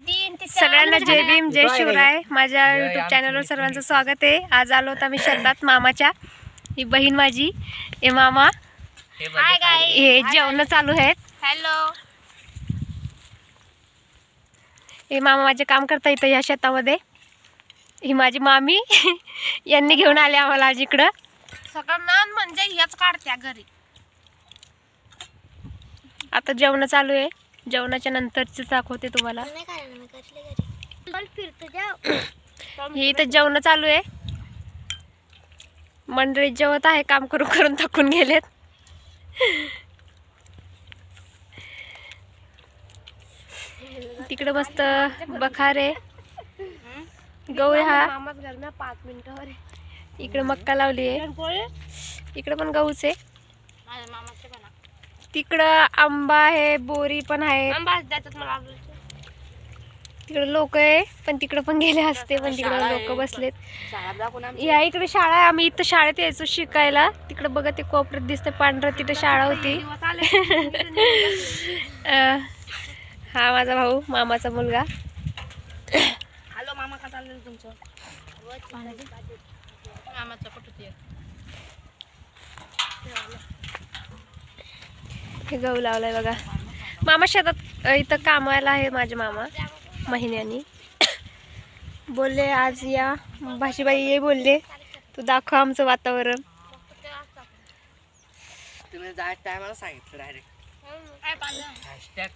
सगळ्यांना जय भीम जय शिवराय। माझ्या यूट्यूब चॅनलवर सर्वांचं स्वागत आहे। आज आलो होतो आम्ही शेतात मामाच्या। ही बहीण माझी, हे मामा, हे जेवण चालू आहेत। हॅलो, हे मामा माझे काम करता इथं या शेतामध्ये। ही माझी मामी यांनी घेऊन आले आम्हाला आज इकडं। सगळं म्हणजे हेच काढत्या घरी। आता जेवण चालू आहे, जेवणाच्या नंतरच दाखवते तुम्हाला। ही इथं जेवण चालू आहे, मंडळी जेवत आहे, काम करून करून थकून गेलेत। तिकडे मस्त बखारे गहू हा, 5 मिनिटावर इकडे मक्का लावली आहे, इकडे पण गहूच आहे। तिकडं आंबा आहे, बोरी पण आहे। तिकडे लोक आहे, पण तिकडे पण गेले असते, पण तिकडे लोक बसलेत। या इकडे शाळा आहे, आम्ही इथं शाळेत यायचो शिकायला। तिकडे बघा ते कोपऱ्यात दिसते पांढरं, तिथे शाळा होती। हा माझा भाऊ, मामाचा मुलगा। हॅलो मामा, का चाललंय तुमचं? मामाचं कुठे हे गहू लावलाय बघा। मामा शेतात इथं कामाला आहे माझे मामा महिन्यानी। बोलले आज या भाशीबाई, ये बोलले तू दाखव आमचं वातावरण। तुम्ही जायचं टायमाला सांगितलं डायरेक्ट हॅशटॅग।